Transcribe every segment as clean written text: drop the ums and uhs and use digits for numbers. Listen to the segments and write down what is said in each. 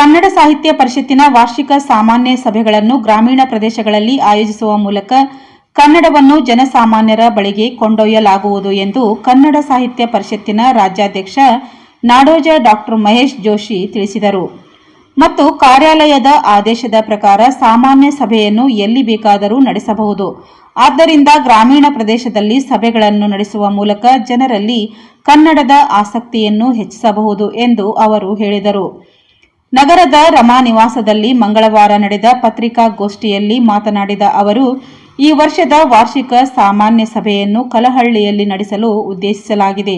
ಕನ್ನಡ ಸಾಹಿತ್ಯ ಪರಿಷತ್ತಿನ ವಾರ್ಷಿಕ ಸಾಮಾನ್ಯ ಸಭೆಗಳನ್ನು ಗ್ರಾಮೀಣ ಪ್ರದೇಶಗಳಲ್ಲಿ ಆಯೋಜಿಸುವ ಮೂಲಕ ಕನ್ನಡವನ್ನು ಜನಸಾಮಾನ್ಯರ ಬಳಿಗೆ ಕೊಂಡೊಯ್ಯಲಾಗುವುದು ಎಂದು ಕನ್ನಡ ಸಾಹಿತ್ಯ ಪರಿಷತ್ತಿನ ರಾಜ್ಯಾಧ್ಯಕ್ಷ ನಾಡೋಜ ಡಾಕ್ಟರ್ ಮಹೇಶ್ ಜೋಶಿ ತಿಳಿಸಿದರು. ಮತ್ತು ಕಾರ್ಯಾಲಯದ ಆದೇಶದ ಪ್ರಕಾರ ಸಾಮಾನ್ಯ ಸಭೆಯನ್ನು ಎಲ್ಲಿ ಬೇಕಾದರೂ ನಡೆಸಬಹುದು. ಆದ್ದರಿಂದ ಗ್ರಾಮೀಣ ಪ್ರದೇಶದಲ್ಲಿ ಸಭೆಗಳನ್ನು ನಡೆಸುವ ಮೂಲಕ ಜನರಲ್ಲಿ ಕನ್ನಡದ ಆಸಕ್ತಿಯನ್ನು ಹೆಚ್ಚಿಸಬಹುದು ಎಂದು ಅವರು ಹೇಳಿದರು. ನಗರದ ರಮಾ ನಿವಾಸದಲ್ಲಿ ಮಂಗಳವಾರ ನಡೆದ ಪತ್ರಿಕಾಗೋಷ್ಠಿಯಲ್ಲಿ ಮಾತನಾಡಿದ ಅವರು, ಈ ವರ್ಷದ ವಾರ್ಷಿಕ ಸಾಮಾನ್ಯ ಸಭೆಯನ್ನು ಕಲಹಳ್ಳಿಯಲ್ಲಿ ನಡೆಸಲು ಉದ್ದೇಶಿಸಲಾಗಿದೆ.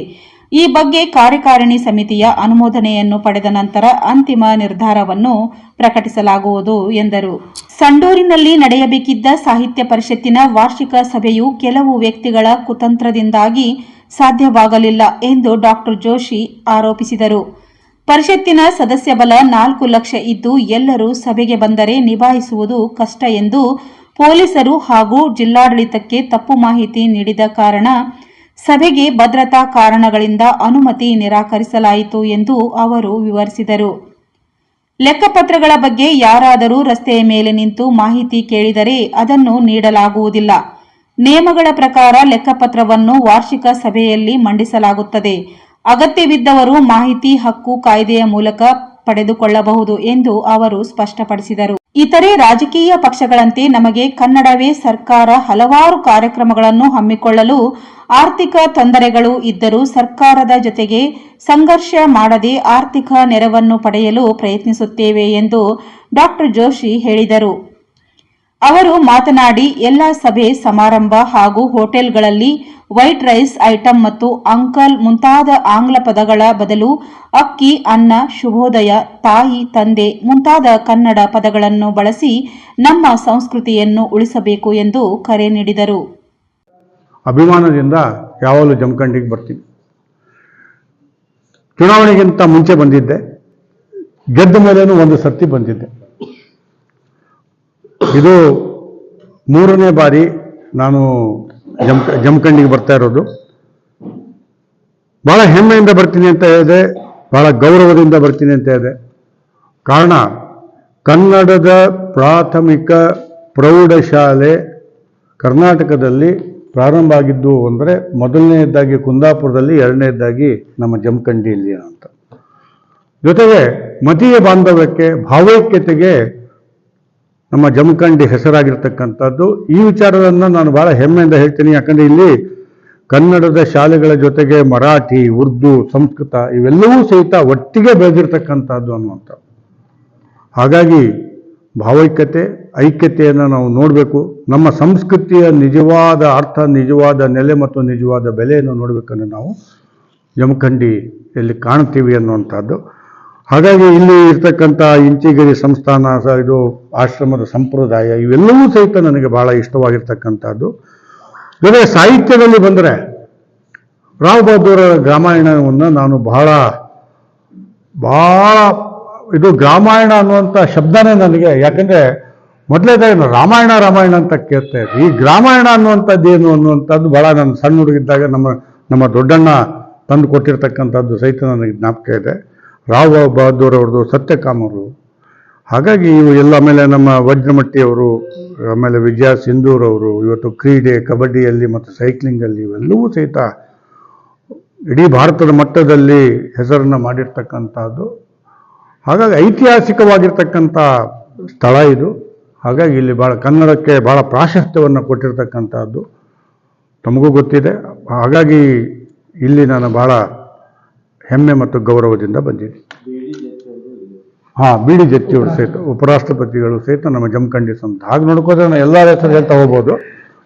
ಈ ಬಗ್ಗೆ ಕಾರ್ಯಕಾರಿಣಿ ಸಮಿತಿಯ ಅನುಮೋದನೆಯನ್ನು ಪಡೆದ ನಂತರ ಅಂತಿಮ ನಿರ್ಧಾರವನ್ನು ಪ್ರಕಟಿಸಲಾಗುವುದು ಎಂದರು. ಸಂಡೂರಿನಲ್ಲಿ ನಡೆಯಬೇಕಿದ್ದ ಸಾಹಿತ್ಯ ಪರಿಷತ್ತಿನ ವಾರ್ಷಿಕ ಸಭೆಯು ಕೆಲವು ವ್ಯಕ್ತಿಗಳ ಕುತಂತ್ರದಿಂದಾಗಿ ಸಾಧ್ಯವಾಗಲಿಲ್ಲ ಎಂದು ಡಾಕ್ಟರ್ ಜೋಶಿ ಆರೋಪಿಸಿದರು. ಪರಿಷತ್ತಿನ ಸದಸ್ಯ ಬಲ 4 ಲಕ್ಷ ಇದ್ದು ಎಲ್ಲರೂ ಸಭೆಗೆ ಬಂದರೆ ನಿಭಾಯಿಸುವುದು ಕಷ್ಟ ಎಂದು ಪೊಲೀಸರು ಹಾಗೂ ಜಿಲ್ಲಾಡಳಿತಕ್ಕೆ ತಪ್ಪು ಮಾಹಿತಿ ನೀಡಿದ ಕಾರಣ ಸಭೆಗೆ ಭದ್ರತಾ ಕಾರಣಗಳಿಂದ ಅನುಮತಿ ನಿರಾಕರಿಸಲಾಯಿತು ಎಂದು ಅವರು ವಿವರಿಸಿದರು. ಲೆಕ್ಕಪತ್ರಗಳ ಬಗ್ಗೆ ಯಾರಾದರೂ ರಸ್ತೆಯ ಮೇಲೆ ನಿಂತು ಮಾಹಿತಿ ಕೇಳಿದರೆ ಅದನ್ನು ನೀಡಲಾಗುವುದಿಲ್ಲ. ನಿಯಮಗಳ ಪ್ರಕಾರ ಲೆಕ್ಕಪತ್ರವನ್ನು ವಾರ್ಷಿಕ ಸಭೆಯಲ್ಲಿ ಮಂಡಿಸಲಾಗುತ್ತದೆ. ಅಗತ್ಯವಿದ್ದವರು ಮಾಹಿತಿ ಹಕ್ಕು ಕಾಯ್ದೆಯ ಮೂಲಕ ಪಡೆದುಕೊಳ್ಳಬಹುದು ಎಂದು ಅವರು ಸ್ಪಷ್ಟಪಡಿಸಿದರು. ಇತರೆ ರಾಜಕೀಯ ಪಕ್ಷಗಳಂತೆ ನಮಗೆ ಕನ್ನಡವೇ ಸರ್ಕಾರ ಹಲವಾರು ಕಾರ್ಯಕ್ರಮಗಳನ್ನು ಹಮ್ಮಿಕೊಳ್ಳಲು ಆರ್ಥಿಕ ತೊಂದರೆಗಳು ಇದ್ದರೂ ಸರ್ಕಾರದ ಜೊತೆಗೆ ಸಂಘರ್ಷ ಮಾಡದೆ ಆರ್ಥಿಕ ನೆರವನ್ನು ಪಡೆಯಲು ಪ್ರಯತ್ನಿಸುತ್ತೇವೆ ಎಂದು ಡಾಕ್ಟರ್ ಜೋಶಿ ಹೇಳಿದರು. ಅವರು ಮಾತನಾಡಿ, ಎಲ್ಲ ಸಭೆ ಸಮಾರಂಭ ಹಾಗೂ ಹೋಟೆಲ್ಗಳಲ್ಲಿ ವೈಟ್ ರೈಸ್ ಐಟಂ ಮತ್ತು ಅಂಕಲ್ ಮುಂತಾದ ಆಂಗ್ಲ ಪದಗಳ ಬದಲು ಅಕ್ಕಿ, ಅನ್ನ, ಶುಭೋದಯ, ತಾಯಿ, ತಂದೆ ಮುಂತಾದ ಕನ್ನಡ ಪದಗಳನ್ನು ಬಳಸಿ ನಮ್ಮ ಸಂಸ್ಕೃತಿಯನ್ನು ಉಳಿಸಬೇಕು ಎಂದು ಕರೆ ನೀಡಿದರು. ಅಭಿಮಾನದಿಂದ ಯಾವಾಗಲೂ ಜಮಖಂಡಿಗೆ ಬರ್ತೀನಿ. ಚುನಾವಣೆಗಿಂತ ಮುಂಚೆ ಬಂದಿದ್ದೆ, ಗೆದ್ದ ಮೇಲೇನೂ ಒಂದು ಸರ್ತಿ ಬಂದಿದ್ದೆ. ಇದು 3ನೇ ಬಾರಿ ನಾನು ಜಮಖಂಡಿಗೆ ಬರ್ತಾ ಇರೋದು. ಬಹಳ ಹೆಮ್ಮೆಯಿಂದ ಬರ್ತೀನಿ ಅಂತ ಹೇಳಿದೆ, ಬಹಳ ಗೌರವದಿಂದ ಬರ್ತೀನಿ ಅಂತ ಹೇಳಿದೆ. ಕಾರಣ, ಕನ್ನಡದ ಪ್ರಾಥಮಿಕ ಪ್ರೌಢಶಾಲೆ ಕರ್ನಾಟಕದಲ್ಲಿ ಪ್ರಾರಂಭ ಆಗಿದ್ದು ಅಂದರೆ ಮೊದಲನೆಯದಾಗಿ ಕುಂದಾಪುರದಲ್ಲಿ, ಎರಡನೇದಾಗಿ ನಮ್ಮ ಜಮಖಂಡಿಯಲ್ಲಿ ಅಂತ. ಜೊತೆಗೆ ಮತೀಯ ಬಾಂಧವ್ಯಕ್ಕೆ, ಭಾವೈಕ್ಯತೆಗೆ ನಮ್ಮ ಜಮಖಂಡಿ ಹೆಸರಾಗಿರ್ತಕ್ಕಂಥದ್ದು. ಈ ವಿಚಾರವನ್ನು ನಾನು ಬಹಳ ಹೆಮ್ಮೆಯಿಂದ ಹೇಳ್ತೀನಿ. ಯಾಕಂದರೆ ಇಲ್ಲಿ ಕನ್ನಡದ ಶಾಲೆಗಳ ಜೊತೆಗೆ ಮರಾಠಿ, ಉರ್ದು, ಸಂಸ್ಕೃತ ಇವೆಲ್ಲವೂ ಸಹಿತ ಒಟ್ಟಿಗೆ ಬೆಳೆದಿರ್ತಕ್ಕಂಥದ್ದು ಅನ್ನುವಂಥ. ಹಾಗಾಗಿ ಭಾವೈಕ್ಯತೆ, ಐಕ್ಯತೆಯನ್ನು ನಾವು ನೋಡಬೇಕು. ನಮ್ಮ ಸಂಸ್ಕೃತಿಯ ನಿಜವಾದ ಅರ್ಥ, ನಿಜವಾದ ನೆಲೆ ಮತ್ತು ನಿಜವಾದ ಬೆಲೆಯನ್ನು ನೋಡಬೇಕಂದ್ರೆ ನಾವು ಜಮಖಂಡಿಯಲ್ಲಿ ಕಾಣ್ತೀವಿ ಅನ್ನುವಂಥದ್ದು. ಹಾಗಾಗಿ ಇಲ್ಲಿ ಇರ್ತಕ್ಕಂಥ ಇಂಚಿಗಿರಿ ಸಂಸ್ಥಾನ, ಇದು ಆಶ್ರಮದ ಸಂಪ್ರದಾಯ ಇವೆಲ್ಲವೂ ಸಹಿತ ನನಗೆ ಬಹಳ ಇಷ್ಟವಾಗಿರ್ತಕ್ಕಂಥದ್ದು. ಜೊತೆಗೆ ಸಾಹಿತ್ಯದಲ್ಲಿ ಬಂದರೆ ರಾವ್ ಬಹದ್ದೂರ ರಾಮಾಯಣವನ್ನು ನಾನು ಬಹಳ ಇದು ಗ್ರಾಮಾಯಣ ಅನ್ನುವಂಥ ಶಬ್ದನೇ ನನಗೆ, ಯಾಕಂದರೆ ಮೊದಲೇದಾಗಿ ರಾಮಾಯಣ ಅಂತ ಕೇಳ್ತಾ ಇದ್ದೆ. ಈ ಗ್ರಾಮಾಯಣ ಅನ್ನುವಂಥದ್ದು ಏನು ಅನ್ನುವಂಥದ್ದು ಬಹಳ ನಾನು ಸಣ್ಣ ಹುಡುಗಿದ್ದಾಗ ನಮ್ಮ ದೊಡ್ಡಣ್ಣ ತಂದು ಕೊಟ್ಟಿರ್ತಕ್ಕಂಥದ್ದು ಸಹಿತ ನನಗೆ ಜ್ಞಾಪಕ ಇದೆ. ರಾವ್ ಬಹದ್ದೂರ್ ಅವ್ರದ್ದು, ಸತ್ಯಕಾಮರು. ಹಾಗಾಗಿ ಇವು ಎಲ್ಲ, ಆಮೇಲೆ ನಮ್ಮ ವಜ್ರಮಟ್ಟಿಯವರು, ಆಮೇಲೆ ವಿಜಯ ಸಿಂಧೂರ್ ಅವರು, ಇವತ್ತು ಕ್ರೀಡೆ, ಕಬಡ್ಡಿಯಲ್ಲಿ ಮತ್ತು ಸೈಕ್ಲಿಂಗಲ್ಲಿ ಇವೆಲ್ಲವೂ ಸಹಿತ ಇಡೀ ಭಾರತದ ಮಟ್ಟದಲ್ಲಿ ಹೆಸರನ್ನು ಮಾಡಿರ್ತಕ್ಕಂಥದ್ದು. ಹಾಗಾಗಿ ಐತಿಹಾಸಿಕವಾಗಿರ್ತಕ್ಕಂಥ ಸ್ಥಳ ಇದು. ಹಾಗಾಗಿ ಇಲ್ಲಿ ಭಾಳ ಕನ್ನಡಕ್ಕೆ ಭಾಳ ಪ್ರಾಶಸ್ತ್ಯವನ್ನು ಕೊಟ್ಟಿರ್ತಕ್ಕಂಥದ್ದು ತಮಗೂ ಗೊತ್ತಿದೆ. ಹಾಗಾಗಿ ಇಲ್ಲಿ ನಾನು ಭಾಳ ಹೆಮ್ಮೆ ಮತ್ತು ಗೌರವದಿಂದ ಬಂದಿದ್ದೀನಿ. ಬಿ.ಡಿ. ಜತ್ತಿಯವರು ಸಹಿತ ಉಪರಾಷ್ಟ್ರಪತಿಗಳು ಸಹಿತ ನಮ್ಮ ಜಮಖಂಡಿ ಸಂತ. ಹಾಗೆ ನೋಡ್ಕೋದ್ರೆ ನಾನು ಎಲ್ಲರ ಹೆಸರು ಹೇಳ್ತಾ ಹೋಗ್ಬೋದು.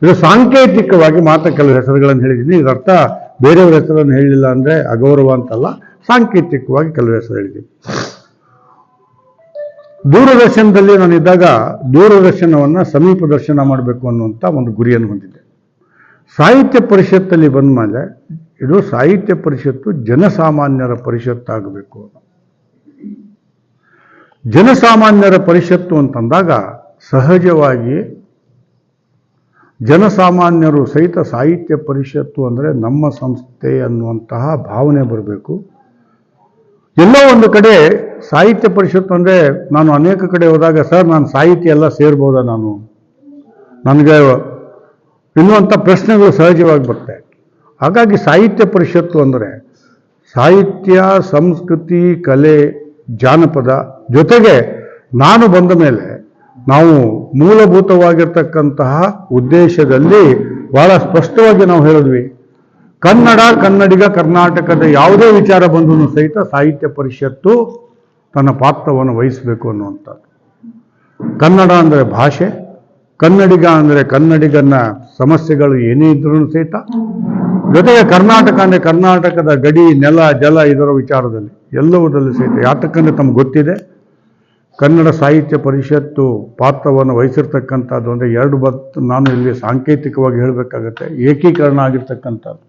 ಇದು ಸಾಂಕೇತಿಕವಾಗಿ ಮಾತ್ರ ಕೆಲವು ಹೆಸರುಗಳನ್ನು ಹೇಳಿದ್ದೀನಿ. ಇದರ್ಥ ಬೇರೆಯವ್ರ ಹೆಸರನ್ನು ಹೇಳಲಿಲ್ಲ ಅಂದರೆ ಅಗೌರವ ಅಂತಲ್ಲ, ಸಾಂಕೇತಿಕವಾಗಿ ಕೆಲವು ಹೆಸರು ಹೇಳಿದ್ದೀನಿ. ದೂರದರ್ಶನದಲ್ಲಿ ನಾನಿದ್ದಾಗ ದೂರದರ್ಶನವನ್ನು ಸಮೀಪ ದರ್ಶನ ಮಾಡಬೇಕು ಅನ್ನುವಂಥ ಒಂದು ಗುರಿಯನ್ನು ಹೊಂದಿದ್ದೆ. ಸಾಹಿತ್ಯ ಪರಿಷತ್ತಲ್ಲಿ ಬಂದ ಮೇಲೆ ಇದು ಸಾಹಿತ್ಯ ಪರಿಷತ್ತು ಜನಸಾಮಾನ್ಯರ ಪರಿಷತ್ತಾಗಬೇಕು. ಜನಸಾಮಾನ್ಯರ ಪರಿಷತ್ತು ಅಂತಂದಾಗ ಸಹಜವಾಗಿ ಜನಸಾಮಾನ್ಯರು ಸಹಿತ ಸಾಹಿತ್ಯ ಪರಿಷತ್ತು ಅಂದರೆ ನಮ್ಮ ಸಂಸ್ಥೆ ಅನ್ನುವಂತಹ ಭಾವನೆ ಬರಬೇಕು. ಎಲ್ಲೋ ಒಂದು ಕಡೆ ಸಾಹಿತ್ಯ ಪರಿಷತ್ ಅಂದರೆ ನಾನು ಅನೇಕ ಕಡೆ ಹೋದಾಗ ಸರ್ ನಾನು ಸಾಹಿತ್ಯ ಎಲ್ಲ ಸೇರ್ಬೋದಾ ನನಗೆ ಇನ್ನುವಂಥ ಪ್ರಶ್ನೆಗಳು ಸಹಜವಾಗಿ ಬರ್ತವೆ. ಹಾಗಾಗಿ ಸಾಹಿತ್ಯ ಪರಿಷತ್ತು ಅಂದರೆ ಸಾಹಿತ್ಯ, ಸಂಸ್ಕೃತಿ, ಕಲೆ, ಜಾನಪದ ಜೊತೆಗೆ ನಾನು ಬಂದ ಮೇಲೆ ನಾವು ಮೂಲಭೂತವಾಗಿರ್ತಕ್ಕಂತಹ ಉದ್ದೇಶದಲ್ಲಿ ಬಹಳ ಸ್ಪಷ್ಟವಾಗಿ ನಾವು ಹೇಳಿದ್ವಿ, ಕನ್ನಡ, ಕನ್ನಡಿಗ, ಕರ್ನಾಟಕದ ಯಾವುದೇ ವಿಚಾರ ಬಂದರೂ ಸಹಿತ ಸಾಹಿತ್ಯ ಪರಿಷತ್ತು ತನ್ನ ಪಾತ್ರವನ್ನು ವಹಿಸಬೇಕು ಅನ್ನುವಂಥದ್ದು. ಕನ್ನಡ ಅಂದರೆ ಭಾಷೆ, ಕನ್ನಡಿಗ ಅಂದರೆ ಕನ್ನಡಿಗನ ಸಮಸ್ಯೆಗಳು ಏನೇ ಇದ್ರೂ ಸಹಿತ, ಜೊತೆಗೆ ಕರ್ನಾಟಕ ಅಂದರೆ ಕರ್ನಾಟಕದ ಗಡಿ, ನೆಲ, ಜಲ ಇದರ ವಿಚಾರದಲ್ಲಿ ಎಲ್ಲವುದರಲ್ಲಿ ಸಹಿತ. ಯಾತಕ್ಕಂದ್ರೆ ತಮ್ಗೆ ಗೊತ್ತಿದೆ, ಕನ್ನಡ ಸಾಹಿತ್ಯ ಪರಿಷತ್ತು ಪಾತ್ರವನ್ನು ವಹಿಸಿರ್ತಕ್ಕಂಥದ್ದು ಅಂದರೆ ನಾನು ಇಲ್ಲಿ ಸಾಂಕೇತಿಕವಾಗಿ ಹೇಳಬೇಕಾಗತ್ತೆ, ಏಕೀಕರಣ ಆಗಿರ್ತಕ್ಕಂಥದ್ದು.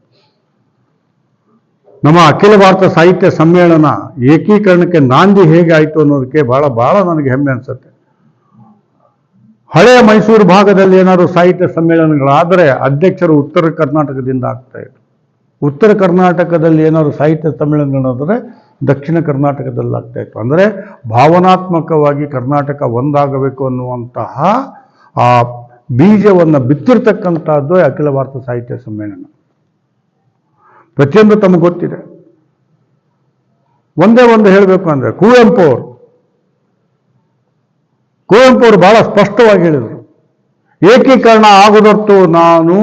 ನಮ್ಮ ಅಖಿಲ ಭಾರತ ಸಾಹಿತ್ಯ ಸಮ್ಮೇಳನ ಏಕೀಕರಣಕ್ಕೆ ನಾಂದಿ ಹೇಗೆ ಆಯಿತು ಅನ್ನೋದಕ್ಕೆ ಬಹಳ ನನಗೆ ಹೆಮ್ಮೆ ಅನಿಸುತ್ತೆ. ಹಳೆಯ ಮೈಸೂರು ಭಾಗದಲ್ಲಿ ಏನಾದರೂ ಸಾಹಿತ್ಯ ಸಮ್ಮೇಳನಗಳಾದರೆ ಅಧ್ಯಕ್ಷರು ಉತ್ತರ ಕರ್ನಾಟಕದಿಂದ ಆಗ್ತಾ ಇದ್ರು. ಉತ್ತರ ಕರ್ನಾಟಕದಲ್ಲಿ ಏನಾದರೂ ಸಾಹಿತ್ಯ ಸಮ್ಮೇಳನಗಳಾದರೆ ದಕ್ಷಿಣ ಕರ್ನಾಟಕದಲ್ಲಿ ಆಗ್ತಾ ಇತ್ತು. ಅಂದರೆ ಭಾವನಾತ್ಮಕವಾಗಿ ಕರ್ನಾಟಕ ಒಂದಾಗಬೇಕು ಅನ್ನುವಂತಹ ಆ ಬೀಜವನ್ನು ಬಿತ್ತಿರ್ತಕ್ಕಂಥದ್ದು ಅಖಿಲ ಭಾರತ ಸಾಹಿತ್ಯ ಸಮ್ಮೇಳನ. ಪ್ರತಿಯೊಂದು ತಮಗೆ ಗೊತ್ತಿದೆ. ಒಂದೇ ಒಂದು ಹೇಳಬೇಕು ಅಂದರೆ ಕುವೆಂಪು ಅವರು ಬಹಳ ಸ್ಪಷ್ಟವಾಗಿ ಹೇಳಿದರು, ಏಕೀಕರಣ ಆಗುದೊರ್ತು ನಾನು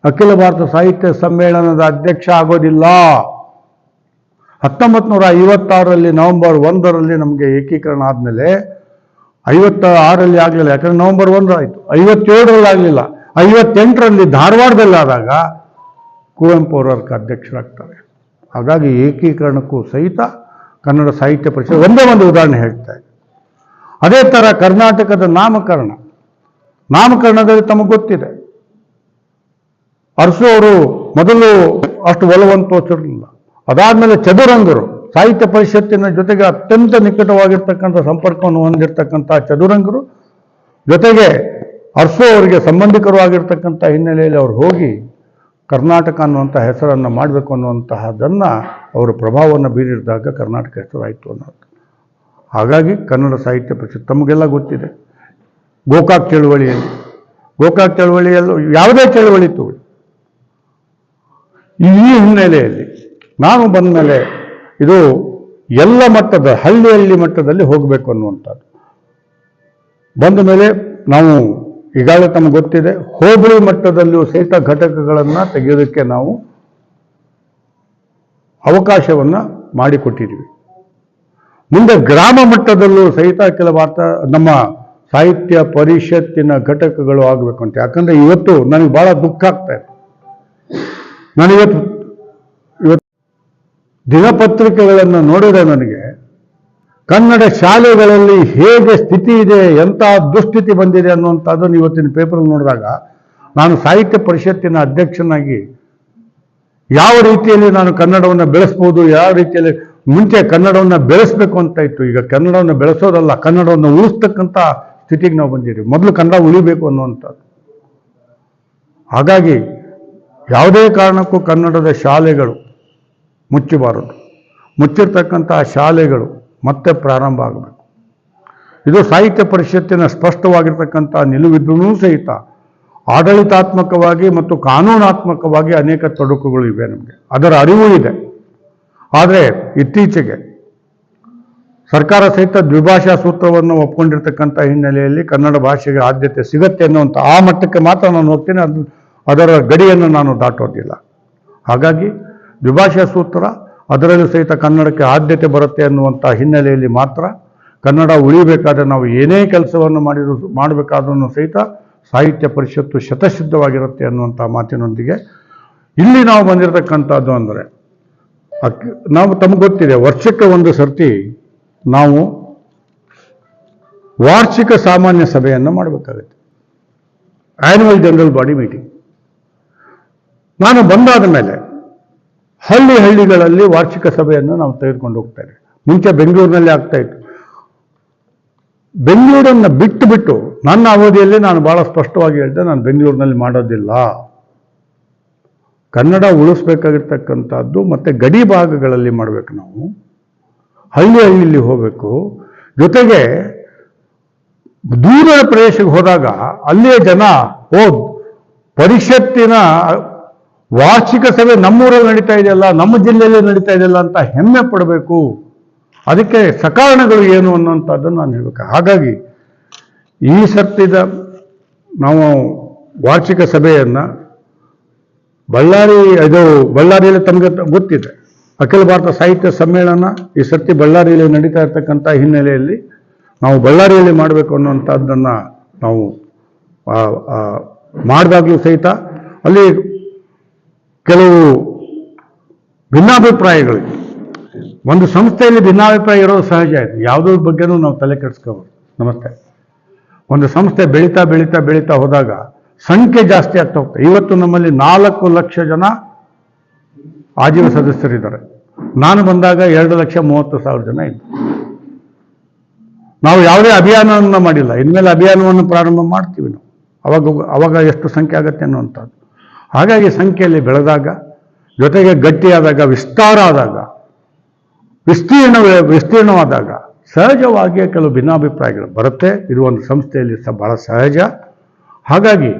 ಅಖಿಲ ಭಾರತ ಸಾಹಿತ್ಯ ಸಮ್ಮೇಳನದ ಅಧ್ಯಕ್ಷ ಆಗೋದಿಲ್ಲ. 1956ರಲ್ಲಿ ನವೆಂಬರ್ 1ರಲ್ಲಿ ನಮಗೆ ಏಕೀಕರಣ ಆದಮೇಲೆ 56ರಲ್ಲಿ ಆಗಲಿಲ್ಲ, ಯಾಕಂದರೆ ನವೆಂಬರ್ 1 ಆಯಿತು. 57ರಲ್ಲಿ ಆಗಲಿಲ್ಲ, 58ರಲ್ಲಿ ಧಾರವಾಡದಲ್ಲಾದಾಗ ಕುವೆಂಪು ಅವರು ಅದಕ್ಕೆ ಅಧ್ಯಕ್ಷರಾಗ್ತಾರೆ. ಹಾಗಾಗಿ ಏಕೀಕರಣಕ್ಕೂ ಸಹಿತ ಕನ್ನಡ ಸಾಹಿತ್ಯ ಪರಿಷತ್ ಒಂದೇ ಒಂದು ಉದಾಹರಣೆ ಹೇಳ್ತಾ ಇದೆ. ಅದೇ ಥರ ಕರ್ನಾಟಕದ ನಾಮಕರಣದಲ್ಲಿ ತಮಗೆ ಗೊತ್ತಿದೆ, ಅರಸು ಅವರು ಮೊದಲು ಅಷ್ಟು ಒಲವನ್ನು ತೋರಿಸಿರಲಿಲ್ಲ. ಅದಾದಮೇಲೆ ಚದುರಂಗರು ಸಾಹಿತ್ಯ ಪರಿಷತ್ತಿನ ಜೊತೆಗೆ ಅತ್ಯಂತ ನಿಕಟವಾಗಿರ್ತಕ್ಕಂಥ ಸಂಪರ್ಕವನ್ನು ಹೊಂದಿರತಕ್ಕಂಥ ಚದುರಂಗರು ಜೊತೆಗೆ ಅರಸು ಅವರಿಗೆ ಸಂಬಂಧಿಕರು ಆಗಿರ್ತಕ್ಕಂಥ ಹಿನ್ನೆಲೆಯಲ್ಲಿ ಅವರು ಹೋಗಿ ಕರ್ನಾಟಕ ಅನ್ನುವಂಥ ಹೆಸರನ್ನು ಮಾಡಬೇಕು ಅನ್ನುವಂತಹದನ್ನು ಅವರು ಪ್ರಭಾವವನ್ನು ಬೀರಿದಾಗ ಕರ್ನಾಟಕ ಹೆಸರಾಯಿತು ಅನ್ನೋದು. ಹಾಗಾಗಿ ಕನ್ನಡ ಸಾಹಿತ್ಯ ಪರಿಷತ್ ತಮಗೆಲ್ಲ ಗೊತ್ತಿದೆ. ಗೋಕಾಕ್ ಚಳವಳಿಯಲ್ಲೂ ಯಾವುದೇ ಚಳವಳಿ ತಗೊಳ್ಳಿ, ಈ ಹಿನ್ನೆಲೆಯಲ್ಲಿ ನಾನು ಬಂದ ಮೇಲೆ ಇದು ಎಲ್ಲ ಮಟ್ಟದ ಹಳ್ಳಿ ಮಟ್ಟದಲ್ಲಿ ಹೋಗಬೇಕು ಅನ್ನುವಂಥದ್ದು. ಬಂದ ಮೇಲೆ ನಾವು ಈಗಾಗಲೇ ತಮಗೆ ಗೊತ್ತಿದೆ, ಹೋಬಳಿ ಮಟ್ಟದಲ್ಲಿಯೂ ಸಹಿತ ಘಟಕಗಳನ್ನು ತೆಗೆಯೋದಕ್ಕೆ ನಾವು ಅವಕಾಶವನ್ನು ಮಾಡಿಕೊಟ್ಟಿದ್ದೀವಿ. ಮುಂದೆ ಗ್ರಾಮ ಮಟ್ಟದಲ್ಲೂ ಸಹಿತ ಅಖಿಲ ಭಾರತ ನಮ್ಮ ಸಾಹಿತ್ಯ ಪರಿಷತ್ತಿನ ಘಟಕಗಳು ಆಗಬೇಕು ಅಂತ. ಯಾಕಂದರೆ ಇವತ್ತು ನನಗೆ ಭಾಳ ದುಃಖ ಆಗ್ತಾ ಇದೆ. ನಾನಿವತ್ತು ದಿನಪತ್ರಿಕೆಗಳನ್ನು ನೋಡಿದರೆ ನನಗೆ ಕನ್ನಡ ಶಾಲೆಗಳಲ್ಲಿ ಹೇಗೆ ಸ್ಥಿತಿ ಇದೆ, ಎಂಥ ದುಸ್ಥಿತಿ ಬಂದಿದೆ ಅನ್ನುವಂಥದ್ದನ್ನು ಇವತ್ತಿನ ಪೇಪರ್ ನೋಡಿದಾಗ ನಾನು ಸಾಹಿತ್ಯ ಪರಿಷತ್ತಿನ ಅಧ್ಯಕ್ಷನಾಗಿ ಯಾವ ರೀತಿಯಲ್ಲಿ ನಾನು ಕನ್ನಡವನ್ನು ಬೆಳೆಸ್ಬೋದು, ಯಾವ ರೀತಿಯಲ್ಲಿ ಮುಂಚೆ ಕನ್ನಡವನ್ನು ಬೆಳೆಸಬೇಕು ಅಂತ ಇತ್ತು. ಈಗ ಕನ್ನಡವನ್ನು ಬೆಳೆಸೋದಲ್ಲ, ಕನ್ನಡವನ್ನು ಉಳಿಸ್ತಕ್ಕಂಥ ಸ್ಥಿತಿಗೆ ನಾವು ಬಂದಿದ್ದೀವಿ. ಮೊದಲು ಕನ್ನಡ ಉಳಿಬೇಕು ಅನ್ನುವಂಥದ್ದು. ಹಾಗಾಗಿ ಯಾವುದೇ ಕಾರಣಕ್ಕೂ ಕನ್ನಡದ ಶಾಲೆಗಳು ಮುಚ್ಚಬಾರದು. ಮುಚ್ಚಿರ್ತಕ್ಕಂಥ ಶಾಲೆಗಳು ಮತ್ತೆ ಪ್ರಾರಂಭ ಆಗಬೇಕು. ಇದು ಸಾಹಿತ್ಯ ಪರಿಷತ್ತಿನ ಸ್ಪಷ್ಟವಾಗಿರ್ತಕ್ಕಂಥ ನಿಲುವಿದ್ರೂ ಸಹಿತ ಆಡಳಿತಾತ್ಮಕವಾಗಿ ಮತ್ತು ಕಾನೂನಾತ್ಮಕವಾಗಿ ಅನೇಕ ತೊಡಕುಗಳು ಇವೆ. ನಮಗೆ ಅದರ ಅರಿವು ಇದೆ. ಆದರೆ ಇತ್ತೀಚೆಗೆ ಸರ್ಕಾರ ಸಹಿತ ದ್ವಿಭಾಷಾ ಸೂತ್ರವನ್ನು ಒಪ್ಕೊಂಡಿರ್ತಕ್ಕಂಥ ಹಿನ್ನೆಲೆಯಲ್ಲಿ ಕನ್ನಡ ಭಾಷೆಗೆ ಆದ್ಯತೆ ಸಿಗತ್ತೆ ಅನ್ನುವಂಥ ಆ ಮಟ್ಟಕ್ಕೆ ಮಾತ್ರ ನಾನು ಹೋಗ್ತೀನಿ. ಅದರ ಗಡಿಯನ್ನು ನಾನು ದಾಟೋದಿಲ್ಲ. ಹಾಗಾಗಿ ದ್ವಿಭಾಷಾ ಸೂತ್ರ, ಅದರಲ್ಲೂ ಸಹಿತ ಕನ್ನಡಕ್ಕೆ ಆದ್ಯತೆ ಬರುತ್ತೆ ಅನ್ನುವಂಥ ಹಿನ್ನೆಲೆಯಲ್ಲಿ ಮಾತ್ರ ಕನ್ನಡ ಉಳಿಬೇಕಾದ್ರೆ ನಾವು ಏನೇ ಕೆಲಸವನ್ನು ಮಾಡಬೇಕಾದ್ರೂ ಸಹಿತ ಸಾಹಿತ್ಯ ಪರಿಷತ್ತು ಶತಸಿದ್ಧವಾಗಿರುತ್ತೆ ಅನ್ನುವಂಥ ಮಾತಿನೊಂದಿಗೆ ಇಲ್ಲಿ ನಾವು ಬಂದಿರತಕ್ಕಂಥದ್ದು ಅಂದರೆ ನಾವು ತಮಗೆ ಗೊತ್ತಿದೆ, ವರ್ಷಕ್ಕೆ ಒಂದು ಸರ್ತಿ ನಾವು ವಾರ್ಷಿಕ ಸಾಮಾನ್ಯ ಸಭೆಯನ್ನು ಮಾಡಬೇಕಾಗುತ್ತೆ, ಆ್ಯನ್ಯುವಲ್ ಜನರಲ್ ಬಾಡಿ ಮೀಟಿಂಗ್. ನಾನು ಬಂದಾದ ಮೇಲೆ ಹಳ್ಳಿಗಳಲ್ಲಿ ವಾರ್ಷಿಕ ಸಭೆಯನ್ನು ನಾವು ತೆಗೆದುಕೊಂಡು ಹೋಗ್ತೇವೆ. ಮುಂಚೆ ಬೆಂಗಳೂರಿನಲ್ಲಿ ಆಗ್ತಾ ಇತ್ತು. ಬೆಂಗಳೂರನ್ನು ಬಿಟ್ಟು ನನ್ನ ಅವಧಿಯಲ್ಲಿ ನಾನು ಬಹಳ ಸ್ಪಷ್ಟವಾಗಿ ಹೇಳಿದೆ, ನಾನು ಬೆಂಗಳೂರಿನಲ್ಲಿ ಮಾಡೋದಿಲ್ಲ. ಕನ್ನಡ ಉಳಿಸ್ಬೇಕಾಗಿರ್ತಕ್ಕಂಥದ್ದು ಮತ್ತು ಗಡಿ ಭಾಗಗಳಲ್ಲಿ ಮಾಡಬೇಕು ನಾವು. ಹಳ್ಳಿಯಲ್ಲಿ ಹೋಗಬೇಕು. ಜೊತೆಗೆ ದೂರದ ಪ್ರದೇಶಕ್ಕೆ ಹೋದಾಗ ಅಲ್ಲಿಯ ಜನ ಪರಿಷತ್ತಿನ ವಾರ್ಷಿಕ ಸಭೆ ನಮ್ಮೂರಲ್ಲಿ ನಡೀತಾ ಇದೆಯಲ್ಲ, ನಮ್ಮ ಜಿಲ್ಲೆಯಲ್ಲಿ ನಡೀತಾ ಇದೆಯಲ್ಲ ಅಂತ ಹೆಮ್ಮೆ ಪಡಬೇಕು. ಅದಕ್ಕೆ ಸಕಾರಣಗಳು ಏನು ಅನ್ನುವಂಥದ್ದನ್ನು ನಾನು ಹೇಳಬೇಕು. ಹಾಗಾಗಿ ಈ ಸರ್ತಿದ ನಾವು ವಾರ್ಷಿಕ ಸಭೆಯನ್ನು ಬಳ್ಳಾರಿಯಲ್ಲಿ ತಮಗೆ ಗೊತ್ತಿದೆ, ಅಖಿಲ ಭಾರತ ಸಾಹಿತ್ಯ ಸಮ್ಮೇಳನ ಈ ಸರ್ತಿ ಬಳ್ಳಾರಿಯಲ್ಲಿ ನಡೀತಾ ಇರ್ತಕ್ಕಂಥ ಹಿನ್ನೆಲೆಯಲ್ಲಿ ನಾವು ಬಳ್ಳಾರಿಯಲ್ಲಿ ಮಾಡಬೇಕು ಅನ್ನುವಂಥದ್ದನ್ನು ನಾವು ಮಾಡಿದಾಗಲೂ ಸಹಿತ ಅಲ್ಲಿ ಕೆಲವು ಭಿನ್ನಾಭಿಪ್ರಾಯಗಳು, ಒಂದು ಸಂಸ್ಥೆಯಲ್ಲಿ ಭಿನ್ನಾಭಿಪ್ರಾಯ ಇರೋದು ಸಹಜ ಆಯಿತು, ಯಾವುದ್ರ ಬಗ್ಗೆನೂ ನಾವು ತಲೆ ಕೆಡಿಸ್ಕೋಬೋದು. ನಮಸ್ತೆ. ಒಂದು ಸಂಸ್ಥೆ ಬೆಳೀತಾ ಬೆಳೀತಾ ಬೆಳೀತಾ ಹೋದಾಗ ಸಂಖ್ಯೆ ಜಾಸ್ತಿ ಆಗ್ತಾ ಹೋಗ್ತದೆ. ಇವತ್ತು ನಮ್ಮಲ್ಲಿ 4 ಲಕ್ಷ ಜನ ಆಜೀವ ಸದಸ್ಯರಿದ್ದಾರೆ. ನಾನು ಬಂದಾಗ 2,30,000 ಜನ ಇದ್ದರು. ನಾವು ಯಾವುದೇ ಅಭಿಯಾನವನ್ನು ಮಾಡಿಲ್ಲ. ಇನ್ಮೇಲೆ ಅಭಿಯಾನವನ್ನು ಪ್ರಾರಂಭ ಮಾಡ್ತೀವಿ ನಾವು, ಅವಾಗ ಎಷ್ಟು ಸಂಖ್ಯೆ ಆಗುತ್ತೆ ಅನ್ನುವಂಥದ್ದು. ಹಾಗಾಗಿ ಸಂಖ್ಯೆಯಲ್ಲಿ ಬೆಳೆದಾಗ, ಜೊತೆಗೆ ಗಟ್ಟಿಯಾದಾಗ, ವಿಸ್ತಾರ ಆದಾಗ, ವಿಸ್ತೀರ್ಣವಾದಾಗ ಸಹಜವಾಗಿಯೇ ಕೆಲವು ಭಿನ್ನಾಭಿಪ್ರಾಯಗಳು ಬರುತ್ತೆ. ಇದು ಒಂದು ಸಂಸ್ಥೆಯಲ್ಲಿ ಬಹಳ ಸಹಜ. ಹಾಗಾಗಿ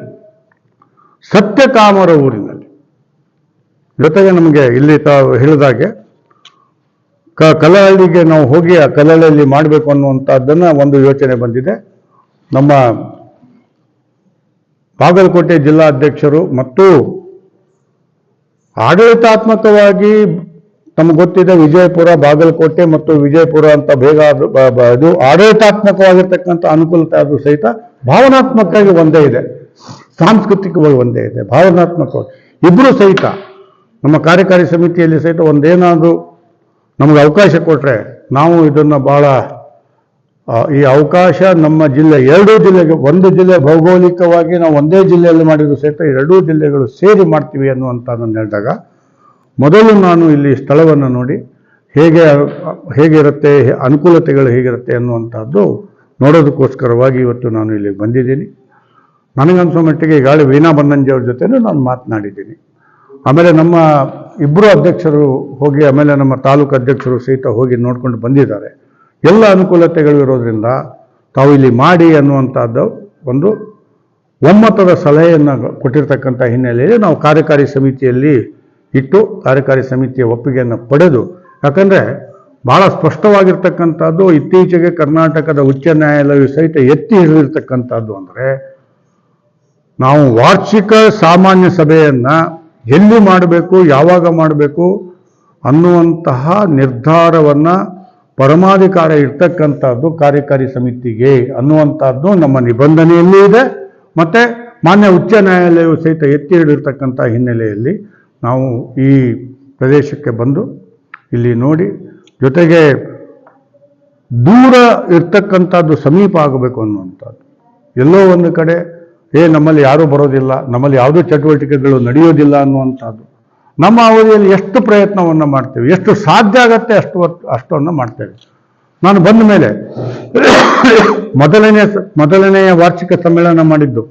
ಸತ್ಯಕಾಮರ ಊರಿನಲ್ಲಿ, ಜೊತೆಗೆ ನಮಗೆ ಇಲ್ಲಿ ಹೇಳಿದಾಗೆ ಕಲ್ಲಹಳ್ಳಿಗೆ ನಾವು ಹೋಗಿ ಆ ಕಲ್ಲಹಳ್ಳಿಯಲ್ಲಿ ಮಾಡಬೇಕು ಅನ್ನುವಂಥದ್ದನ್ನು ಒಂದು ಯೋಚನೆ ಬಂದಿದೆ. ನಮ್ಮ ಬಾಗಲಕೋಟೆ ಜಿಲ್ಲಾಧ್ಯಕ್ಷರು ಮತ್ತು ಆಡಳಿತಾತ್ಮಕವಾಗಿ ನಮ್ಗೆ ಗೊತ್ತಿದೆ, ವಿಜಯಪುರ, ಬಾಗಲಕೋಟೆ ಮತ್ತು ವಿಜಯಪುರ ಅಂತ ಬೇಗ ಅದು ಆಡಳಿತಾತ್ಮಕವಾಗಿರ್ತಕ್ಕಂಥ ಅನುಕೂಲತೆ ಆದರೂ ಸಹಿತ ಭಾವನಾತ್ಮಕವಾಗಿ ಒಂದೇ ಇದೆ, ಸಾಂಸ್ಕೃತಿಕವಾಗಿ ಒಂದೇ ಇದೆ. ಭಾವನಾತ್ಮಕವಾಗಿ ಇಬ್ಬರೂ ಸಹಿತ ನಮ್ಮ ಕಾರ್ಯಕಾರಿ ಸಮಿತಿಯಲ್ಲಿ ಸಹಿತ ಒಂದೇನಾದರೂ ನಮಗೆ ಅವಕಾಶ ಕೊಟ್ಟರೆ ನಾವು ಇದನ್ನು ಭಾಳ ಈ ಅವಕಾಶ ನಮ್ಮ ಜಿಲ್ಲೆ, 2 ಜಿಲ್ಲೆಗೆ, ಒಂದು ಜಿಲ್ಲೆ ಭೌಗೋಳಿಕವಾಗಿ ನಾವು ಒಂದೇ ಜಿಲ್ಲೆಯಲ್ಲಿ ಮಾಡಿದ್ರು ಸಹಿತ 2 ಜಿಲ್ಲೆಗಳು ಸೇರಿ ಮಾಡ್ತೀವಿ ಅನ್ನುವಂಥದ್ದನ್ನು ಹೇಳಿದಾಗ, ಮೊದಲು ನಾನು ಇಲ್ಲಿ ಸ್ಥಳವನ್ನು ನೋಡಿ ಹೇಗಿರುತ್ತೆ, ಅನುಕೂಲತೆಗಳು ಹೇಗಿರುತ್ತೆ ಅನ್ನುವಂಥದ್ದು ನೋಡೋದಕ್ಕೋಸ್ಕರವಾಗಿ ಇವತ್ತು ನಾನು ಇಲ್ಲಿಗೆ ಬಂದಿದ್ದೀನಿ. ನನಗನ್ಸೋ ಮಟ್ಟಿಗೆ ಈಗಾಗಲೇ ವೀಣಾ ಬನ್ನಂಜಿಯವ್ರ ಜೊತೆನೂ ನಾನು ಮಾತನಾಡಿದ್ದೀನಿ. ಆಮೇಲೆ ನಮ್ಮ ಇಬ್ಬರು ಅಧ್ಯಕ್ಷರು ಹೋಗಿ, ಆಮೇಲೆ ನಮ್ಮ ತಾಲೂಕು ಅಧ್ಯಕ್ಷರು ಸಹಿತ ಹೋಗಿ ನೋಡ್ಕೊಂಡು ಬಂದಿದ್ದಾರೆ. ಎಲ್ಲ ಅನುಕೂಲತೆಗಳು ಇರೋದ್ರಿಂದ ತಾವು ಇಲ್ಲಿ ಮಾಡಿ ಅನ್ನುವಂಥದ್ದು ಒಂದು ಒಮ್ಮತದ ಸಲಹೆಯನ್ನು ಕೊಟ್ಟಿರ್ತಕ್ಕಂಥ ಹಿನ್ನೆಲೆಯಲ್ಲಿ ನಾವು ಕಾರ್ಯಕಾರಿ ಸಮಿತಿಯಲ್ಲಿ ಇಟ್ಟು ಕಾರ್ಯಕಾರಿ ಸಮಿತಿಯ ಒಪ್ಪಿಗೆಯನ್ನು ಪಡೆದು, ಯಾಕಂದರೆ ಭಾಳ ಸ್ಪಷ್ಟವಾಗಿರ್ತಕ್ಕಂಥದ್ದು ಇತ್ತೀಚೆಗೆ ಕರ್ನಾಟಕದ ಉಚ್ಚ ನ್ಯಾಯಾಲಯ ಸಹಿತ ಎತ್ತಿ ಹಿಡಿದಿರ್ತಕ್ಕಂಥದ್ದು ಅಂದರೆ, ನಾವು ವಾರ್ಷಿಕ ಸಾಮಾನ್ಯ ಸಭೆಯನ್ನು ಎಲ್ಲಿ ಮಾಡಬೇಕು, ಯಾವಾಗ ಮಾಡಬೇಕು ಅನ್ನುವಂತಹ ನಿರ್ಧಾರವನ್ನು ಪರಮಾಧಿಕಾರ ಇರ್ತಕ್ಕಂಥದ್ದು ಕಾರ್ಯಕಾರಿ ಸಮಿತಿಗೆ ಅನ್ನುವಂಥದ್ದು ನಮ್ಮ ನಿಬಂಧನೆಯಲ್ಲಿ ಇದೆ. ಮತ್ತು ಮಾನ್ಯ ಉಚ್ಚ ನ್ಯಾಯಾಲಯವು ಸಹಿತ ಎತ್ತಿ ಹಿಡಿದಿರ್ತಕ್ಕಂಥ ಹಿನ್ನೆಲೆಯಲ್ಲಿ ನಾವು ಈ ಪ್ರದೇಶಕ್ಕೆ ಬಂದು ಇಲ್ಲಿ ನೋಡಿ, ಜೊತೆಗೆ ದೂರ ಇರ್ತಕ್ಕಂಥದ್ದು ಸಮೀಪ ಆಗಬೇಕು ಅನ್ನುವಂಥದ್ದು. ಎಲ್ಲೋ ಒಂದು ಕಡೆ ನಮ್ಮಲ್ಲಿ ಯಾರೂ ಬರೋದಿಲ್ಲ, ನಮ್ಮಲ್ಲಿ ಯಾವುದೂ ಚಟುವಟಿಕೆಗಳು ನಡೆಯೋದಿಲ್ಲ ಅನ್ನುವಂಥದ್ದು. ನಮ್ಮ ಅವಧಿಯಲ್ಲಿ ಎಷ್ಟು ಪ್ರಯತ್ನವನ್ನು ಮಾಡ್ತೇವೆ, ಎಷ್ಟು ಸಾಧ್ಯ ಆಗತ್ತೆ ಅಷ್ಟನ್ನು ಮಾಡ್ತೇವೆ. ನಾನು ಬಂದ ಮೇಲೆ ಮೊದಲನೆಯ ವಾರ್ಷಿಕ ಸಮ್ಮೇಳನ ಮಾಡಿದ್ದು